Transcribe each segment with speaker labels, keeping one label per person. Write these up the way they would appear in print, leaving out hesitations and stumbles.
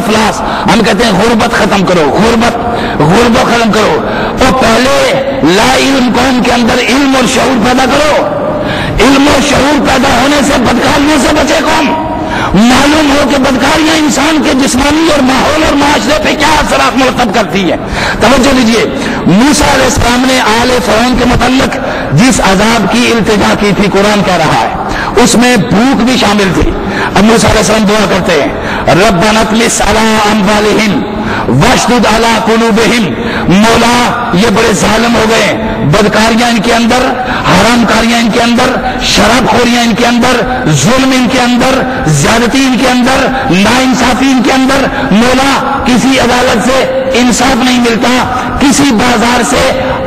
Speaker 1: افلاس. ہم کہتے ہیں غربت ختم کرو, غربت ختم کرو. اور پہلے لا علم قوم کے اندر علم اور شعور پیدا کرو. علم اور شعور پیدا ہونے سے بدکاریوں سے بچے قوم. معلوم ہو کہ بدکاریاں انسان کے جسمانی اور ماحول اور معاشرے پہ کیا اثرات مرتب کرتی ہے. توجہ دیجیے, موسیٰ علیہ السلام نے آل فرعون کے متعلق جس عذاب کی التجا کی تھی قرآن کہہ رہا ہے اس میں بھوک بھی شامل تھی. اب موسیٰ علیہ السلام دعا کرتے ہیں ربنا اطمس علی اموالہم واشدد علی قلوبہم. مولا یہ بڑے ظالم ہو گئے, بدکاریاں ان کے اندر, حرام کاریاں ان کے اندر, شراب خوریاں ان کے اندر, ظلم ان کے اندر, زیادتی ان کے اندر, ناانصافی ان کے اندر. مولا کسی عدالت سے انصاف نہیں ملتا, کسی بازار سے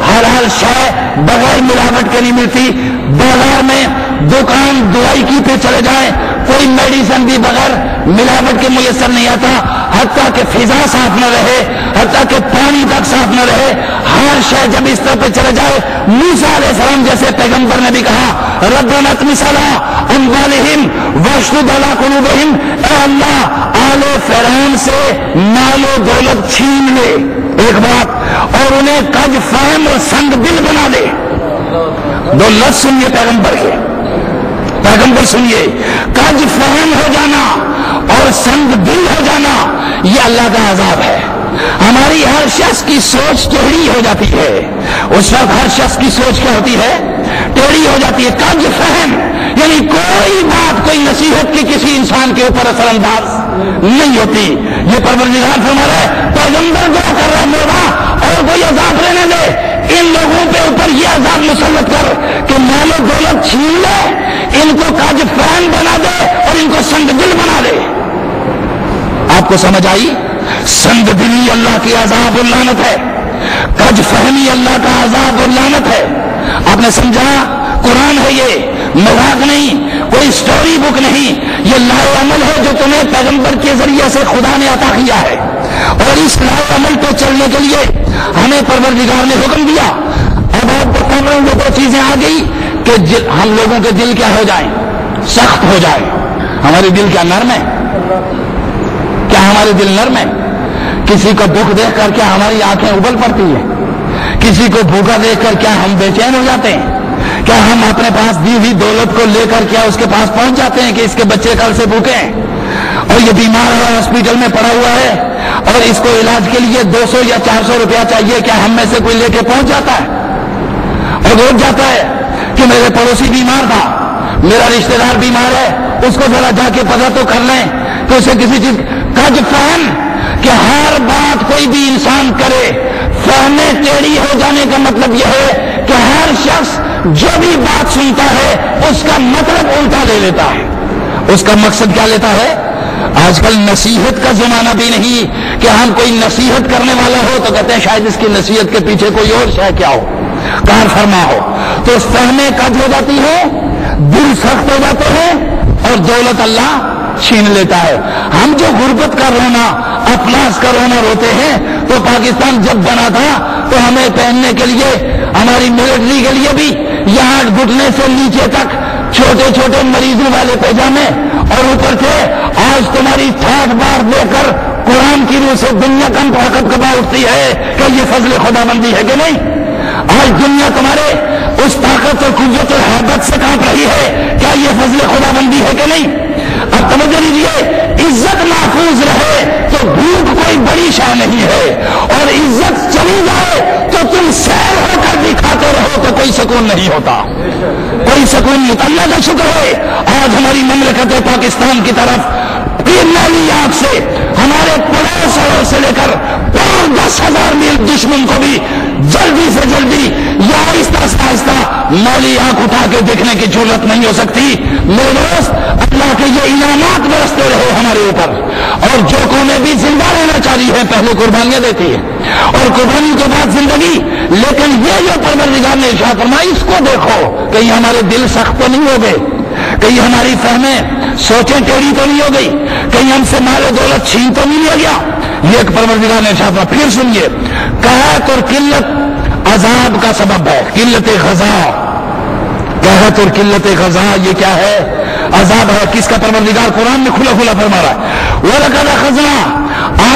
Speaker 1: حلال شے بغیر ملاوٹ کے نہیں ملتی. بازار میں دکان دوائی کی پہ چلے جائیں کوئی میڈیسن بھی بغیر ملاوٹ کے میسر نہیں آتا. حتیٰ کہ فضا صاف نہ رہے, حتیٰ کہ پانی تک صاف نہ رہے, ہر شے جب اس طرح پہ چلے جائے. موسیٰ علیہ السلام جیسے پیغمبر نے بھی کہا ربنا اطمس علی اموالہم واشدد علی قلوبہم, اے اللہ آل فرعون سے مال و دولت چھین لے, ایک بات, اور انہیں کج فہم اور سنگ دل بنا دے. دو لفظ سنیے پیغمبر کے, پیغمبر سنیے, کج فہم ہو جانا اور سنگ دل ہو جانا یہ اللہ کا عذاب ہے. ہماری ہر شخص کی سوچ ٹیڑھی ہو جاتی ہے. اس وقت ہر شخص کی سوچ کیا ہوتی ہے, ٹیڑھی ہو جاتی ہے. کج فہم یعنی کوئی بات, کوئی نصیحت کی کسی انسان کے اوپر اثر انداز نہیں ہوتی. یہ پروردگار فرما رہا ہے, پیغمبر دعا کر رہا مولا اور کوئی عذاب لینے دے, ان لوگوں کے اوپر یہ عذاب مسلط کر کہ مال و دولت چھین لے, ان کو کج فہم بنا دے اور ان کو سنگ دل بنا دے. آپ کو سمجھ آئی؟ سنگ دلی اللہ کی عذاب اور لعنت ہے, کج فہمی اللہ کا عذاب اور لعنت ہے. آپ نے سمجھا؟ قرآن ہے یہ, مذاق نہیں, کوئی سٹوری بک نہیں. یہ لائے عمل ہے جو تمہیں پیغمبر کے ذریعے سے خدا نے عطا کیا ہے, اور اس لائے عمل پہ چلنے کے لیے ہمیں پروردگار نے حکم دیا. اب آپ کو کہہ رہا ہوں دو چیزیں آ گئی کہ ہم لوگوں کے دل کیا ہو جائیں, سخت ہو جائیں. ہمارے دل کیا نرم ہے؟ کیا ہمارے دل نرم ہے؟ کسی کو بھوک دیکھ کر کیا ہماری آنکھیں ابل پڑتی ہیں؟ کسی کو بھوکا دیکھ کر کیا ہم بے چین ہو جاتے ہیں؟ کیا ہم اپنے پاس دی ہوئی دولت کو لے کر کیا اس کے پاس پہنچ جاتے ہیں کہ اس کے بچے کل سے بھوکے ہیں اور یہ بیمار ہے, ہاسپٹل میں پڑا ہوا ہے اور اس کو علاج کے لیے 200 یا 400 روپیہ چاہیے, کیا ہم میں سے کوئی لے کے پہنچ جاتا ہے اور روک جاتا ہے کہ میرے پڑوسی بیمار تھا, میرا رشتہ دار بیمار ہے, اس کو ذرا جا کے پتہ تو کر لیں کہ اسے کسی چیز کج فہم کہ ہر بات کوئی بھی انسان کرے, فہمے ٹیڑھی ہو جانے کا مطلب یہ ہے کہ ہر شخص جو بھی بات سنتا ہے اس کا مطلب الٹا لے لیتا ہے, اس کا مقصد کیا لیتا ہے. آج کل نصیحت کا زمانہ بھی نہیں کہ ہم کوئی نصیحت کرنے والا ہو تو کہتے ہیں شاید اس کی نصیحت کے پیچھے کوئی اور شے کیا ہو, کار فرما ہو, تو فہمیں کج ہو جاتی ہے, دل سخت ہو جاتے ہیں اور دولت اللہ چھین لیتا ہے. ہم جو غربت کا رونا, افلاس کا رونا روتے ہیں, تو پاکستان جب بنا تھا تو ہمیں پہننے کے لیے, ہماری ملٹری کے لیے بھی یہاں گھٹنے سے نیچے تک چھوٹے چھوٹے مریضوں والے پیجامے, اور اوپر سے آج تمہاری ٹھاٹ بار دے کر قرآن کی روح سے دنیا کم طاقت کبا اٹھتی ہے کہ یہ فضل خدا بندی ہے کہ نہیں؟ آج دنیا تمہارے اس طاقت اور قوت اور حیبت سے کانپ رہی ہے, کیا یہ فضل خدا بندی ہے کہ نہیں؟ اب توجہ دیجیے, عزت محفوظ رہے تو بھوک کوئی بڑی شے نہیں ہے, اور عزت چلی جائے تو تم سیر ہو کر بھی کھاتے رہو تو کوئی سکون نہیں ہوتا, کوئی سکون نہیں. اللہ کا شکر ہے آج ہماری مملکت پاکستان کی طرف میلی آنکھ سے ہمارے پڑوس سے لے کر 10,000 میل دشمن کو بھی جلدی سے جلدی یا آہستہ آہستہ میلی آنکھ اٹھا کے دیکھنے کی ضرورت نہیں ہو سکتی. میرے دوست, اللہ کے یہ انعامات برستے رہے ہمارے اوپر, اور جو قومیں بھی زندہ رہنا چاہتی ہے پہلے قربانیاں دیتی ہے اور قربانی کے بعد زندگی, لیکن یہ جو پروردگار نے ارشاد فرمایا اس کو دیکھو, کہیں ہمارے دل سخت تو نہیں ہو گئے, کہیں ہماری فہمیں سوچیں ٹیڑھی تو نہیں ہو گئی, کہیں ہم سے مال و دولت چھین تو نہیں لیا گیا. یہ ایک پروردگار نے ارشاد فرمایا. پھر سنیے, قحط اور قلت عذاب کا سبب ہے, قلت غذا, قحط اور قلت غذا یہ کیا ہے؟ عذاب ہے. کس کا؟ پروردگار قرآن میں کھلا کھلا فرما رہا ہے, وَلَقَدْ أَخَذْنَا